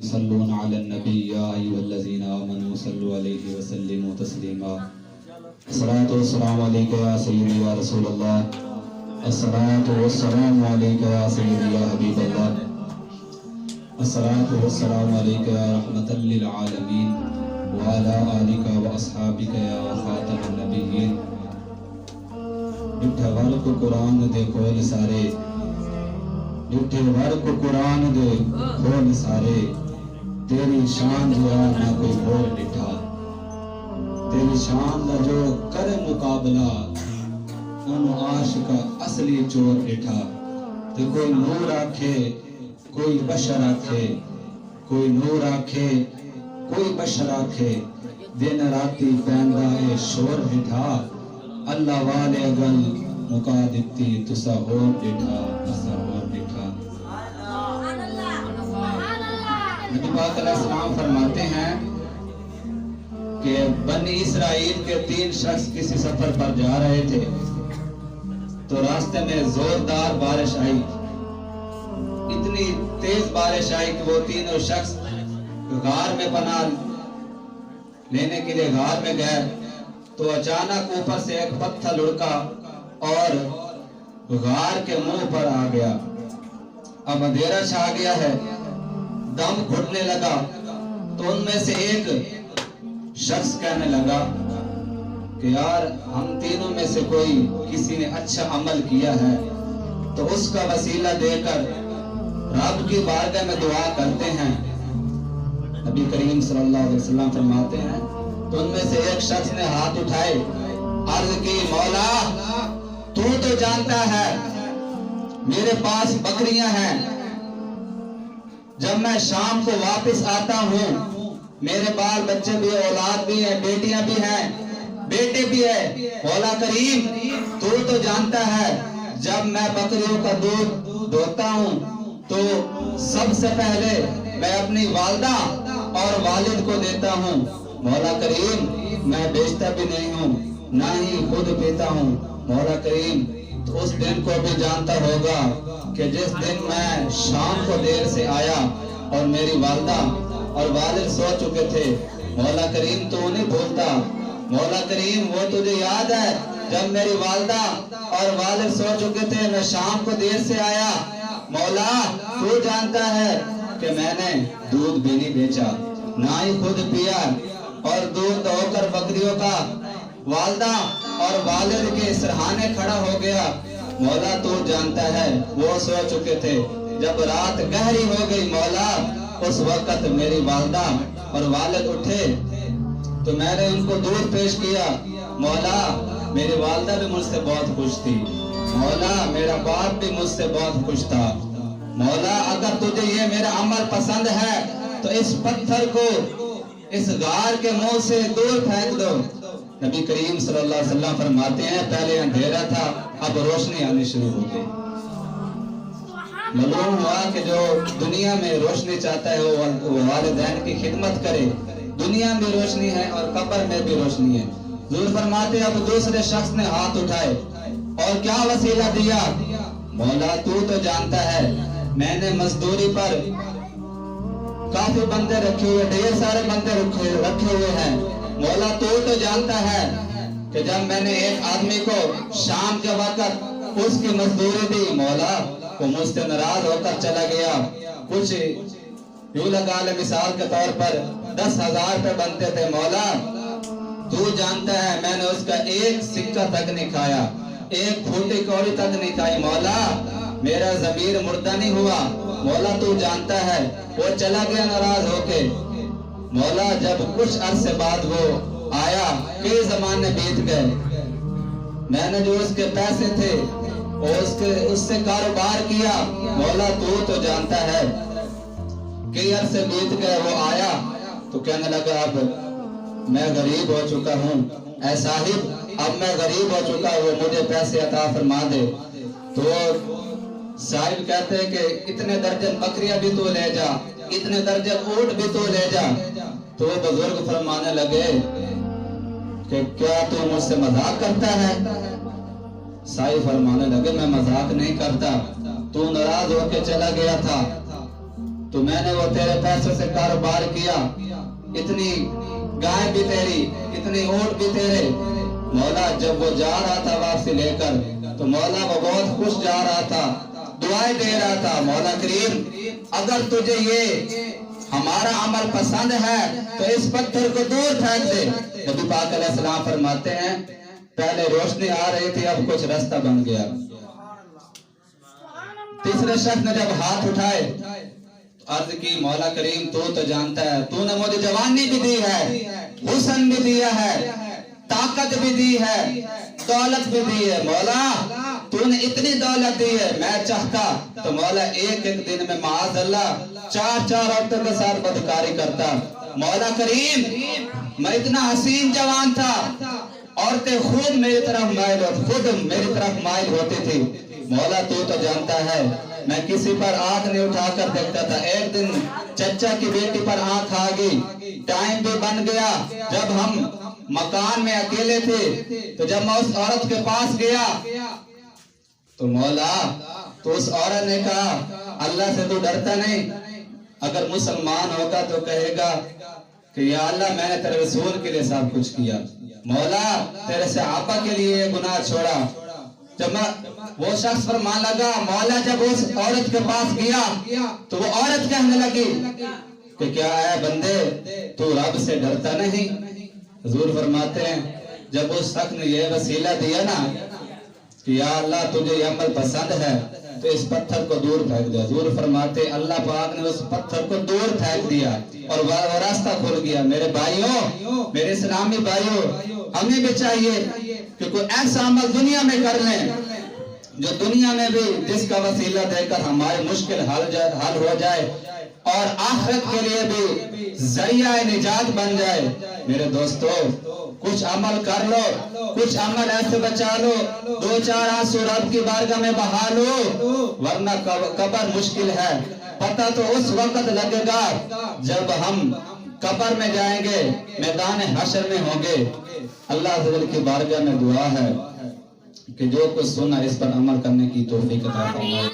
صلون علی النبی یا ایھا الذین آمنوا صلوا علیہ وسلموا تسلیما الصلاۃ والسلام علیک یا سیدی یا رسول اللہ الصلاۃ والسلام علیک یا سیدی یا حبیب اللہ الصلاۃ والسلام علیک یا رحمۃ للعالمین وعلی آلک واصحابک یا خاتم النبیین ڈٹھا وال کو قرآن دے کھول سارے ڈٹھے وال کو قرآن دے کھول سارے تیری شان جو ہے نہ کوئی اور ڈٹھا تیری شان دا جو کرے مقابلہ انہوں عاشق اصلی چور ڈٹھا تے کوئی نور آکھے کوئی بشر آکھے کوئی نور آکھے کوئی بشر آکھے دن راتی پیندا اے شور ڈٹھا اللہ والے گل مکا دیتی تسا ہور ڈٹھا اسا ہور ڈٹھا نبی پاک علیہ السلام فرماتے ہیں کہ بنی اسرائیل کے 3 شخص کسی سفر پر جا رہے تھے تو راستے میں زوردار بارش آئی، اتنی تیز بارش آئی کہ وہ تینوں شخص غار میں پناہ لینے کے لیے غار میں گئے تو اچانک اوپر سے ایک پتھر لڑکا اور غار کے منہ پر آ گیا۔ اب اندھیرا چھا گیا ہے، دم گھٹنے لگا تو ان میں سے ایک شخص کہنے لگا کہ یار ہم تینوں میں سے کوئی کسی نے اچھا عمل کیا ہے تو اس کا وسیلہ دے کر رب کی بارگاہ میں دعا کرتے ہیں۔ نبی کریم صلی اللہ علیہ وسلم فرماتے ہیں تو ان میں سے ایک شخص نے ہاتھ اٹھائے، عرض کی مولا تو جانتا ہے میرے پاس بکریاں ہیں، جب میں شام کو واپس آتا ہوں میرے بال بچے بھی اولاد بھی ہیں، بیٹیاں بھی ہیں، بیٹے بھی ہیں، مولا کریم تو جانتا ہے جب میں بکریوں کا دودھ دھوتا ہوں تو سب سے پہلے میں اپنی والدہ اور والد کو دیتا ہوں، مولا کریم میں بیچتا بھی نہیں ہوں نہ ہی خود پیتا ہوں، مولا کریم تو اس دن کو بھی جانتا ہوگا کہ جس دن میں شام کو دیر سے آیا اور میری والدہ اور والد سو چکے تھے، مولا کریم تو نہیں بھولتا، مولا کریم وہ تجھے یاد ہے جب میری والدہ اور والد سو چکے تھے میں شام کو دیر سے آیا، مولا تو جانتا ہے کہ میں نے دودھ بھی نہیں بیچا نہ ہی خود پیا اور دودھ دو کر بکریوں کا والدہ اور والد کے سرہانے کھڑا ہو گیا، مولا تو جانتا ہے وہ سو چکے تھے، جب رات گہری ہو گئی مولا اس وقت میری والدہ اور والد اٹھے تو میں نے ان کو دودھ پیش کیا، مولا میری والدہ بھی مجھ سے بہت خوش تھی، مولا میرا باپ بھی مجھ سے بہت خوش تھا، مولا اگر تجھے یہ میرا عمل پسند ہے تو اس پتھر کو اس غار کے منہ سے دور پھینک دو۔ نبی کریم صلی اللہ علیہ وسلم فرماتے ہیں پہلے اندھیرا تھا اب روشنی آنی شروع ہو گئی۔ معلوم ہوا کہ جو دنیا میں روشنی چاہتا ہے وہ والدین کی خدمت کرے، دنیا میں روشنی ہے اور قبر میں بھی روشنی ہے۔ حضور فرماتے اب دوسرے شخص نے ہاتھ اٹھائے اور کیا وسیلہ دیا، مولا تو جانتا ہے میں نے مزدوری پر کافی بندے رکھے ہوئے، ڈھیر سارے بندے رکھے ہوئے ہیں، مولا تو جانتا ہے کہ جب میں نے ایک آدمی کو شام کے وقت اس کی مزدوری دی مولا وہ مجھ سے ناراض ہو کر چلا گیا، کچھ یوں لگا لے مثال کے طور پر 10,000 پہ بنتے تھے، مولا تو جانتا ہے میں نے اس کا ایک سکہ تک نہیں کھایا، ایک پھوٹی کوڑی تک نہیں کھائی، مولا میرا ضمیر مردہ نہیں ہوا، مولا تو جانتا ہے وہ چلا گیا ناراض ہو کے، مولا جب کچھ عرصے بعد وہ آیا کئی زمانے بیت گئے، میں نے جو اس کے پیسے تھے اس سے کاروبار کیا، مولا تو جانتا ہے کئی عرصے بیت گئے، وہ آیا تو کہنے لگا اب میں غریب ہو چکا ہوں، اے صاحب اب میں غریب ہو چکا ہوں مجھے پیسے عطا فرما دے، تو صاحب کہتے ہیں کہ اتنے درجن بکریاں بھی تو لے جا، اتنے درجن اونٹ بھی تو لے جا، تو وہ بزرگ فرمانے لگے کہ کیا تو مجھ سے مذاق کرتا ہے، صاحب فرمانے لگے میں مذاق نہیں کرتا، تو ناراض ہو کے چلا گیا تھا، تو میں نے وہ تیرے پیسوں سے کاروبار کیا، اتنی گائے بھی تیری، اتنی اونٹ بھی تیرے۔ مولا جب وہ جا رہا تھا واپسی لے کر تو مولا وہ بہت خوش جا رہا تھا، دعائیں دے رہا تھا، مولا کریم اگر تجھے یہ ہمارا عمل پسند ہے تو اس پتھر کو دور پھینک دے۔ نبی پاک علیہ السلام فرماتے ہیں پہلے روشنی آ رہی تھی، اب کچھ راستہ بن گیا۔ تیسرے شخص نے جب ہاتھ اٹھائے عرض کی مولا کریم تو جانتا ہے، تو نے مجھے جوانی بھی دی ہے، حسن بھی دیا ہے، طاقت بھی دی ہے، دولت بھی دی ہے، مولا تو نے اتنی دولت دی ہے، میں چاہتا تو مولا ایک ایک دن میں معاذ اللہ 4 عورتوں کے ساتھ بدکاری کرتا۔ مولا کریم میں اتنا حسین جوان تھا، عورتیں خود میری طرف مائل ہوتی تھی۔ مولا تو جانتا ہے میں کسی پر آنکھ نہیں اٹھا کر دیکھتا تھا۔ ایک دن چچا کی بیٹی پر آنکھ آ گئی، ٹائم بھی بن گیا، جب ہم مکان میں اکیلے تھے تو جب میں اس عورت کے پاس گیا تو مولا تو اس عورت نے کہا اللہ سے تو ڈرتا نہیں؟ اگر مسلمان ہوگا تو کہے گا کہ یا اللہ میں نے تیرے رسول کے لیے سب کچھ کیا، مولا تیرے صحابہ کے لیے یہ گناہ چھوڑا۔ جب وہ شخص فرمان لگا، مولا جب اس عورت کے پاس گیا تو وہ عورت کہنے لگی کہ کیا ہے بندے تو رب سے ڈرتا نہیں؟ حضور فرماتے ہیں جب اس شخص نے یہ وسیلہ دیا نا کہ یا اللہ تجھے یہ عمل پسند ہے تو اس پتھر کو دور پھینک دیا۔ حضور فرماتے اللہ پاک نے اس پتھر کو دور پھینک دیا اور وہ راستہ کھل گیا۔ میرے بھائیوں، میرے اسلامی بھائیوں، ہمیں بھی چاہیے کہ کوئی ایسا عمل دنیا میں کر لیں جو دنیا میں بھی جس کا وسیلہ دے کر ہمارے مشکل حل ہو جائے اور آخرت کے لیے بھی ذریعہ نجات بن جائے۔ میرے دوستو کچھ عمل کر لو، کچھ عمل ایسے بچا لو، 2-4 آنسو رب کی بارگاہ میں بہا لو، ورنہ قبر مشکل ہے۔ پتہ تو اس وقت لگے گا جب ہم قبر میں جائیں گے، میدان حشر میں ہوں گے۔ اللہ عز و جل کی بارگاہ میں دعا ہے کہ جو کچھ سنا اس پر عمل کرنے کی توفیق عطا فرمائے۔